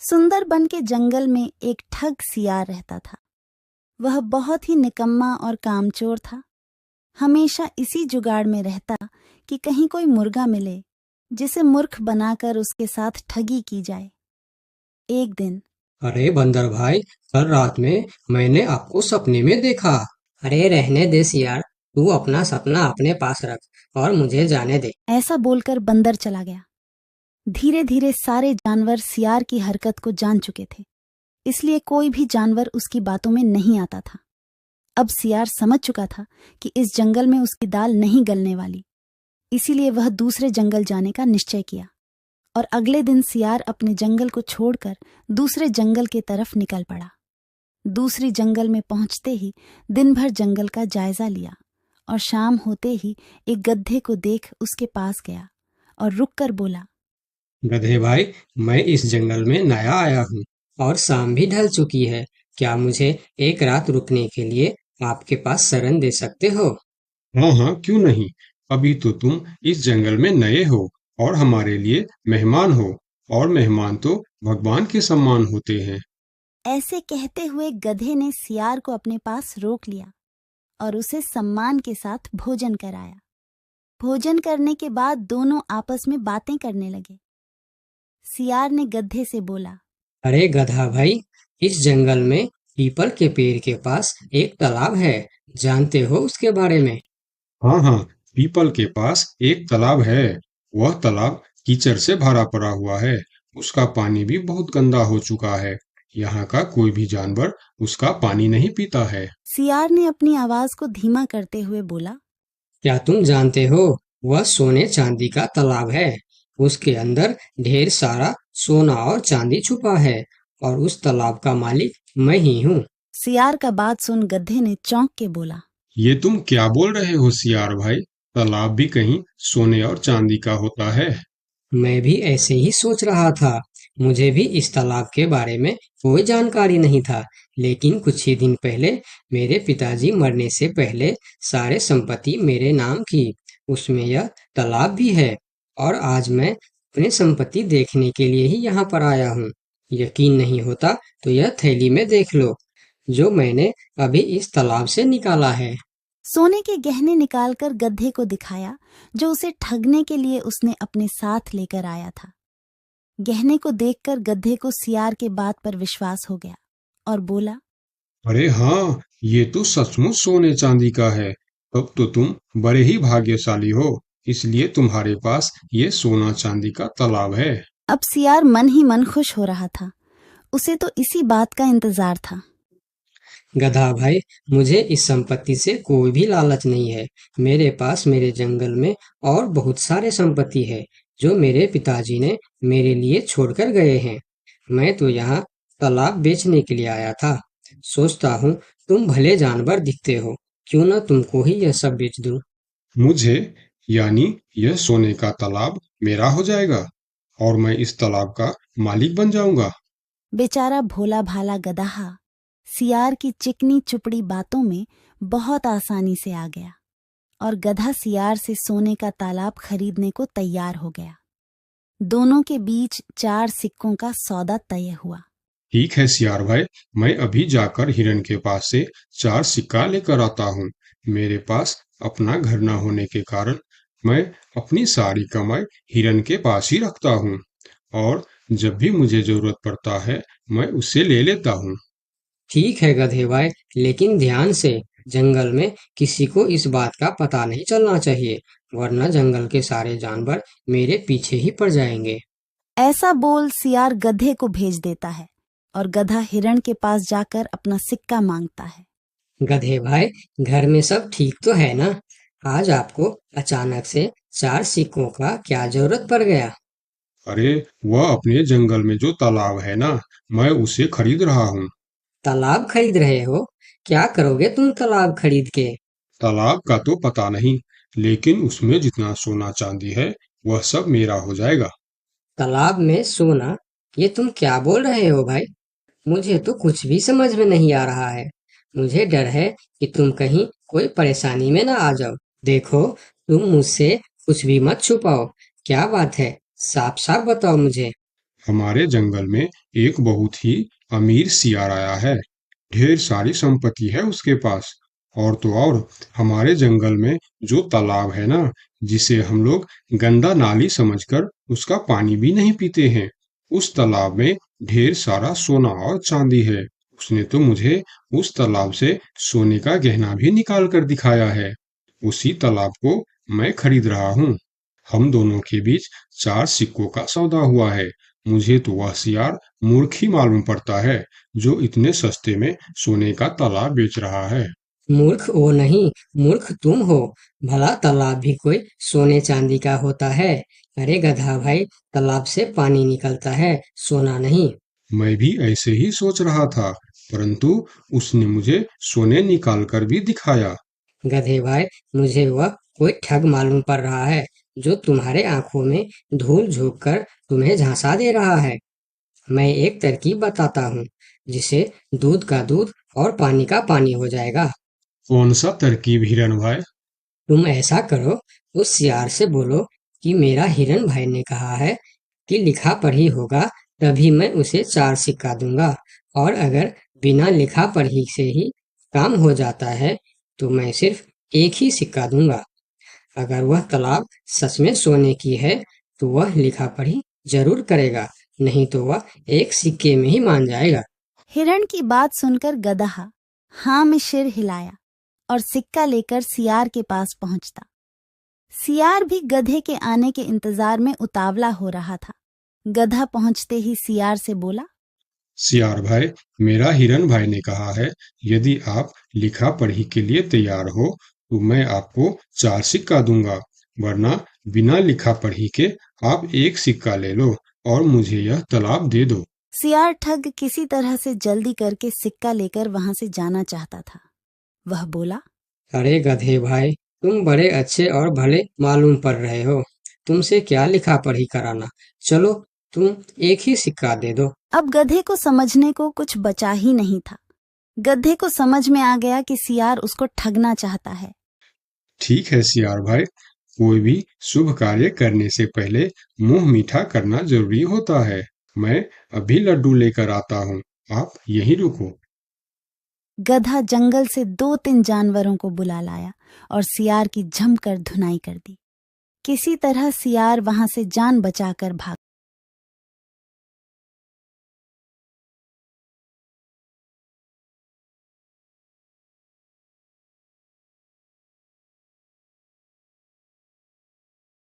सुंदरबन के जंगल में एक ठग सियार रहता था। वह बहुत ही निकम्मा और कामचोर था। हमेशा इसी जुगाड़ में रहता कि कहीं कोई मुर्गा मिले जिसे मूर्ख बनाकर उसके साथ ठगी की जाए। एक दिन अरे बंदर भाई, कल रात में मैंने आपको सपने में देखा। अरे रहने दे सियार, तू अपना सपना अपने पास रख और मुझे जाने दे। ऐसा बोलकर बंदर चला गया। धीरे धीरे सारे जानवर सियार की हरकत को जान चुके थे, इसलिए कोई भी जानवर उसकी बातों में नहीं आता था। अब सियार समझ चुका था कि इस जंगल में उसकी दाल नहीं गलने वाली, इसीलिए वह दूसरे जंगल जाने का निश्चय किया और अगले दिन सियार अपने जंगल को छोड़कर दूसरे जंगल की तरफ निकल पड़ा। दूसरी जंगल में पहुंचते ही दिन भर जंगल का जायजा लिया और शाम होते ही एक गधे को देख उसके पास गया और रुककर बोला, गधे भाई, मैं इस जंगल में नया आया हूँ और शाम भी ढल चुकी है। क्या मुझे एक रात रुकने के लिए आपके पास शरण दे सकते हो? हाँ हाँ, क्यों नहीं। अभी तो तुम इस जंगल में नए हो और हमारे लिए मेहमान हो, और मेहमान तो भगवान के समान होते हैं। ऐसे कहते हुए गधे ने सियार को अपने पास रोक लिया और उसे सम्मान के साथ भोजन कराया। भोजन करने के बाद दोनों आपस में बातें करने लगे। सियार ने गधे से बोला, अरे गधा भाई, इस जंगल में पीपल के पेड़ के पास एक तालाब है। जानते हो उसके बारे में? हाँ हाँ, पीपल के पास एक तालाब है। वह तालाब कीचड़ से भरा पड़ा हुआ है। उसका पानी भी बहुत गंदा हो चुका है। यहाँ का कोई भी जानवर उसका पानी नहीं पीता है। सियार ने अपनी आवाज को धीमा करते हुए बोला, क्या तुम जानते हो, वह सोने चांदी का तालाब है। उसके अंदर ढेर सारा सोना और चांदी छुपा है और उस तालाब का मालिक मैं ही हूँ। सियार का बात सुन गधे ने चौंक के बोला, ये तुम क्या बोल रहे हो सियार भाई? तालाब भी कहीं सोने और चांदी का होता है? मैं भी ऐसे ही सोच रहा था। मुझे भी इस तालाब के बारे में कोई जानकारी नहीं था, लेकिन कुछ ही दिन पहले मेरे पिताजी मरने से पहले सारे संपत्ति मेरे नाम की। उसमें यह तालाब भी है और आज मैं अपनी संपत्ति देखने के लिए ही यहाँ पर आया हूँ। यकीन नहीं होता तो यह थैली में देख लो, जो मैंने अभी इस तालाब से निकाला है। सोने के गहने निकालकर गधे को दिखाया, जो उसे ठगने के लिए उसने अपने साथ लेकर आया था। गहने को देखकर गधे को सियार के बात पर विश्वास हो गया और बोला, अरे हाँ, ये तो सचमुच सोने चांदी का है। तब तो तुम बड़े ही भाग्यशाली हो, इसलिए तुम्हारे पास ये सोना चांदी का तालाब है। अब सियार मन ही मन खुश हो रहा था। उसे तो इसी बात का इंतजार था। गधा भाई, मुझे इस संपत्ति से कोई भी लालच नहीं है। मेरे पास मेरे जंगल में और बहुत सारे संपत्ति है, जो मेरे पिताजी ने मेरे लिए छोड़कर गए हैं। मैं तो यहाँ तालाब बेचने के लिए आया था। सोचता हूँ तुम भले जानवर दिखते हो, क्यों ना तुमको ही यह सब बेच दूं। मुझे, यानी यह सोने का तालाब मेरा हो जाएगा और मैं इस तालाब का मालिक बन जाऊंगा। बेचारा भोला भाला गदहा सियार की चिकनी चुपड़ी बातों में बहुत आसानी से आ गया और गधा सियार से सोने का तालाब खरीदने को तैयार हो गया। दोनों के बीच 4 सिक्कों का सौदा तय हुआ। ठीक है सियार भाई, मैं अभी जाकर हिरन के पास से 4 सिक्का लेकर आता हूँ। मेरे पास अपना घर न होने के कारण मैं अपनी सारी कमाई हिरन के पास ही रखता हूँ, और जब भी मुझे जरूरत पड़ता है मैं उससे ले लेता हूँ। ठीक है गधे भाई, लेकिन ध्यान से, जंगल में किसी को इस बात का पता नहीं चलना चाहिए, वरना जंगल के सारे जानवर मेरे पीछे ही पड़ जाएंगे। ऐसा बोल सियार गधे को भेज देता है और गधा हिरण के पास जाकर अपना सिक्का मांगता है। गधे भाई, घर में सब ठीक तो है ना? आज आपको अचानक से 4 सिक्कों का क्या जरूरत पड़ गया? अरे, वह अपने जंगल में जो तालाब है ना, मैं उसे खरीद रहा हूँ। तालाब खरीद रहे हो? क्या करोगे तुम तालाब खरीद के? तालाब का तो पता नहीं, लेकिन उसमें जितना सोना चांदी है वह सब मेरा हो जाएगा। तालाब में सोना? ये तुम क्या बोल रहे हो भाई? मुझे तो कुछ भी समझ में नहीं आ रहा है। मुझे डर है कि तुम कहीं कोई परेशानी में ना आ जाओ। देखो, तुम मुझसे कुछ भी मत छुपाओ। क्या बात है? साफ साफ बताओ मुझे। हमारे जंगल में एक बहुत ही अमीर सियार आया है। ढेर सारी संपत्ति है उसके पास। और तो और हमारे जंगल में जो तालाब है ना, जिसे हम लोग गंदा नाली समझकर उसका पानी भी नहीं पीते हैं, उस तालाब में ढेर सारा सोना और चांदी है। उसने तो मुझे उस तालाब से सोने का गहना भी निकाल कर दिखाया है। उसी तालाब को मैं खरीद रहा हूँ। हम दोनों के बीच 4 सिक्कों का सौदा हुआ है। मुझे तो वह सियार मूर्ख ही मालूम पड़ता है, जो इतने सस्ते में सोने का तालाब बेच रहा है। मूर्ख वो नहीं, मूर्ख तुम हो। भला तालाब भी कोई सोने चांदी का होता है? अरे गधा भाई, तालाब से पानी निकलता है, सोना नहीं। मैं भी ऐसे ही सोच रहा था, परंतु उसने मुझे सोने निकाल कर भी दिखाया। गधे भाई, मुझे वह कोई ठग मालूम पड़ रहा है, जो तुम्हारे आंखों में धूल झोंक कर तुम्हें झांसा दे रहा है। मैं एक तरकीब बताता हूँ, जिसे दूध का दूध और पानी का पानी हो जाएगा। कौन सा तरकीब हिरन भाई? तुम ऐसा करो, उस सियार से बोलो कि मेरा हिरन भाई ने कहा है कि लिखा पढ़ी होगा तभी मैं उसे 4 सिक्का दूंगा, और अगर बिना लिखा पढ़ी से ही काम हो जाता है तो मैं सिर्फ एक ही सिक्का दूंगा। अगर वह तालाब सच में सोने की है तो वह लिखा पढ़ी जरूर करेगा, नहीं तो वह एक सिक्के में ही मान जाएगा। हिरण की बात सुनकर गदहा हाँ में सिर हिलाया और सिक्का लेकर सियार के पास पहुंचता। सियार भी गधे के आने के इंतजार में उतावला हो रहा था। गधा पहुंचते ही सियार से बोला, सियार भाई, मेरा हिरन भाई ने कहा है, यदि आप लिखा पढ़ी के लिए तैयार हो तो मैं आपको 4 सिक्का दूंगा, वरना बिना लिखा पढ़ी के आप एक सिक्का ले लो और मुझे यह तालाब दे दो। सियार ठग किसी तरह से जल्दी करके सिक्का लेकर वहां से जाना चाहता था। वह बोला, अरे गधे भाई, तुम बड़े अच्छे और भले मालूम पड़ रहे हो, तुमसे क्या लिखा पढ़ी कराना। चलो, तुम एक ही सिक्का दे दो। अब गधे को समझने को कुछ बचा ही नहीं था। गधे को समझ में आ गया कि सियार उसको ठगना चाहता है। ठीक है सियार भाई, कोई भी शुभ कार्य करने से पहले मुंह मीठा करना जरूरी होता है। मैं अभी लड्डू लेकर आता हूँ, आप यहीं रुको। गधा जंगल से 2-3 जानवरों को बुला लाया और सियार की जमकर धुनाई कर दी। किसी तरह सियार वहां से जान बचाकर भाग